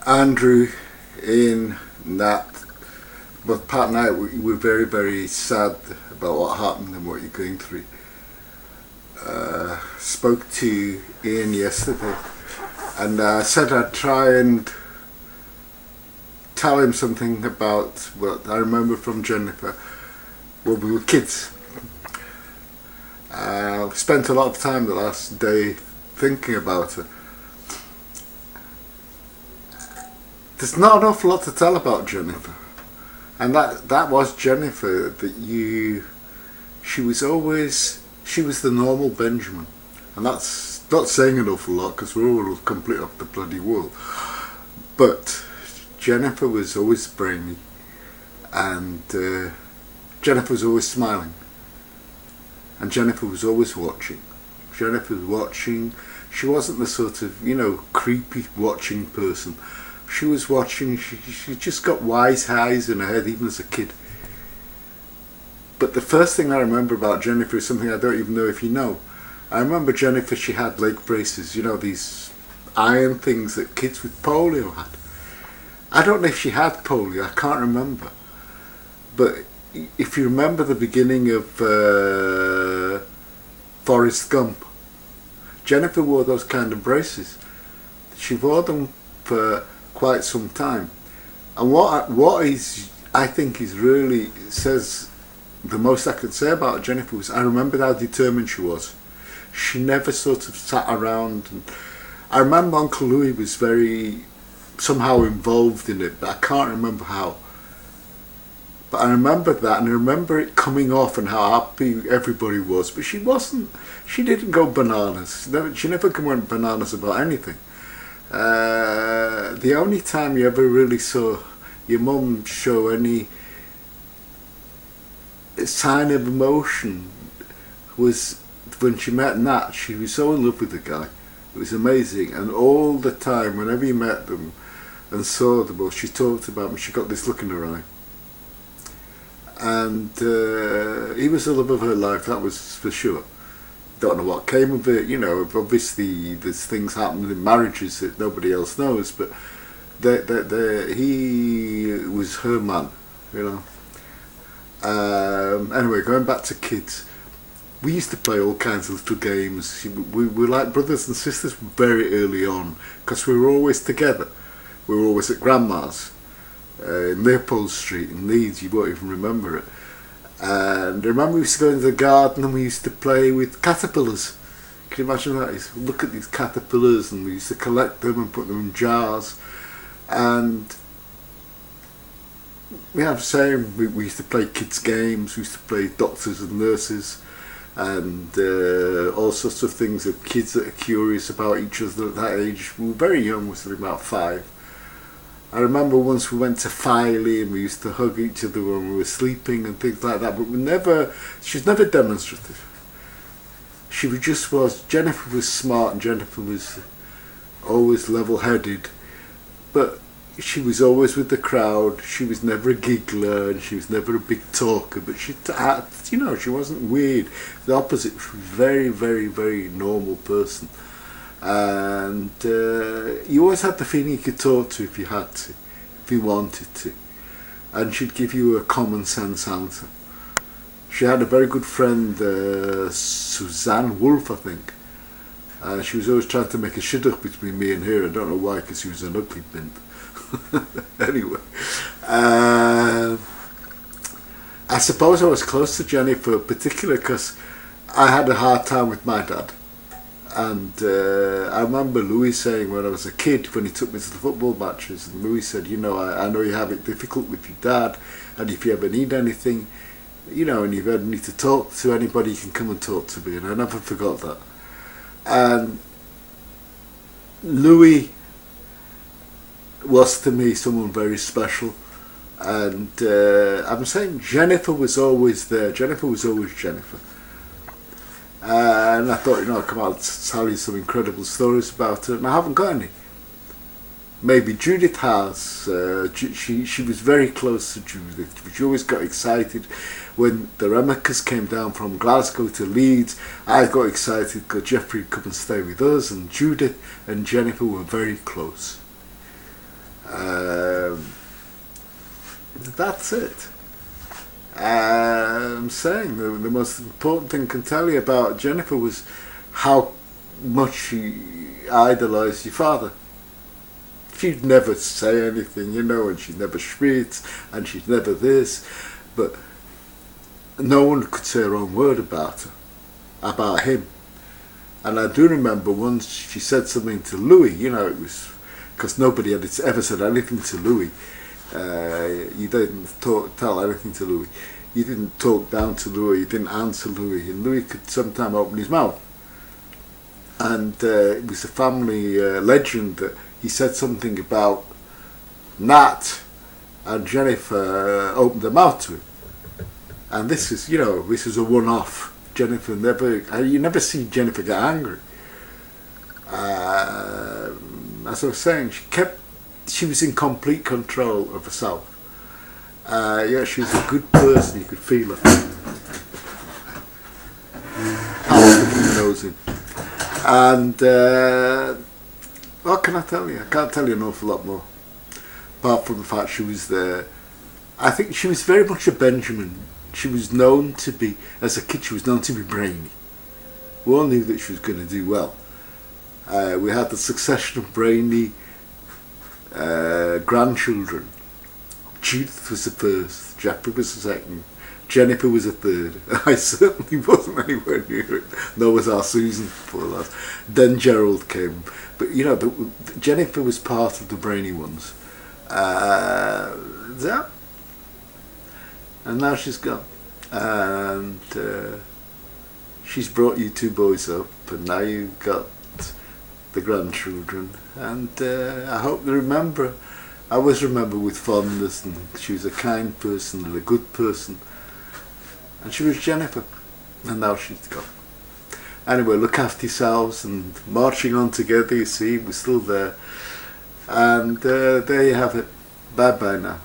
Andrew, Ian, Nat, both Pat and I, we were very, very sad about what happened and what you're going through. Spoke to Ian yesterday and said I'd try and tell him something about what I remember from Jennifer when we were kids. Spent a lot of time the last day thinking about her. There's not an awful lot to tell about Jennifer, and that was Jennifer. She was the normal Benjamin, and that's not saying an awful lot because we're all complete off the bloody wall. But Jennifer was always brainy, and Jennifer was always smiling, and Jennifer was always watching. Jennifer was watching. She wasn't the sort of, creepy watching person. She was watching. She just got wise eyes in her head, even as a kid. But the first thing I remember about Jennifer is something I don't even know if you know. I remember Jennifer, she had leg braces, these iron things that kids with polio had. I don't know if she had polio, I can't remember. But if you remember the beginning of Forrest Gump, Jennifer wore those kind of braces. She wore them for quite some time. And what I think is really says the most I could say about Jennifer was I remembered how determined she was. She never sort of sat around. And I remember Uncle Louis was very somehow involved in it, but I can't remember how. But I remember that, and I remember it coming off and how happy everybody was. But she wasn't. She didn't go bananas. She never went bananas about anything. The only time you ever really saw your mum show any sign of emotion was when she met Nat. She was so in love with the guy. It was amazing, and all the time, whenever you met them and saw them, or she talked about him, she got this look in her eye. And he was the love of her life, that was for sure. Don't know what came of it, obviously there's things happening in marriages that nobody else knows, but he was her man, Anyway, going back to kids, we used to play all kinds of little games. We were like brothers and sisters very early on, because we were always together. We were always at Grandma's in Leopold Street in Leeds. You won't even remember it. And I remember we used to go into the garden and we used to play with caterpillars. Can you imagine that? We used to look at these caterpillars and we used to collect them and put them in jars. And yeah, I'm saying we used to play kids' games. We used to play doctors and nurses and all sorts of things of kids that are curious about each other at that age. We were very young, we were about 5. I remember once we went to Filey and we used to hug each other when we were sleeping and things like that, but she was never demonstrative. Jennifer was smart and Jennifer was always level-headed, but she was always with the crowd. She was never a giggler and she was never a big talker, but she wasn't weird. The opposite, she was a very, very, very normal person. And you always had the feeling you could talk to if you had to, if you wanted to, and she'd give you a common sense answer. She had a very good friend, Suzanne Wolf, I think. She was always trying to make a shidduch between me and her. I don't know why, because she was an ugly bint. Anyway, I suppose I was close to Jennifer, particularly because I had a hard time with my dad. And I remember Louis saying when I was a kid, when he took me to the football matches, and Louis said, I know you have it difficult with your dad, and if you ever need anything, and you ever need to talk to anybody, you can come and talk to me. And I never forgot that. And Louis was to me someone very special. And I'm saying Jennifer was always there. Jennifer was always Jennifer. And I thought, I'll come out and tell you some incredible stories about her, and I haven't got any. Maybe Judith has. She was very close to Judith. She always got excited when the Remekers came down from Glasgow to Leeds. I got excited because Jeffrey would come and stay with us, and Judith and Jennifer were very close. That's it. I'm saying the most important thing I can tell you about Jennifer was how much she idolised your father. She'd never say anything, you know, and she'd never shrieks, and she'd never this, but no one could say a wrong word about her, about him. And I do remember once she said something to Louis, you know, it was because nobody had ever said anything to Louis. You didn't tell anything to Louis. You didn't talk down to Louis, you didn't answer Louis, and Louis could sometimes open his mouth. And it was a family legend that he said something about Nat, and Jennifer opened her mouth to him. And this is, you know, this is a one-off. Jennifer you never see Jennifer get angry. As I was saying, she was in complete control of herself. Yeah, she was a good person, you could feel her. Palpably nosy. And what can I tell you? I can't tell you an awful lot more. Apart from the fact she was there. I think she was very much a Benjamin. She was known to be, as a kid, she was known to be brainy. We all knew that she was going to do well. We had the succession of brainy grandchildren. Judith was the first, Jeffrey was the second, Jennifer was the third. I certainly wasn't anywhere near it. Nor was our Susan, poor lad. Then Gerald came. But you know, Jennifer was part of the brainy ones. Yeah. And now she's gone. And she's brought you two boys up, and now you've got the grandchildren. And I hope they remember. I always remember with fondness, and she was a kind person and a good person. And she was Jennifer. And now she's gone. Anyway, look after yourselves, and marching on together, you see, we're still there. And there you have it. Bye bye now.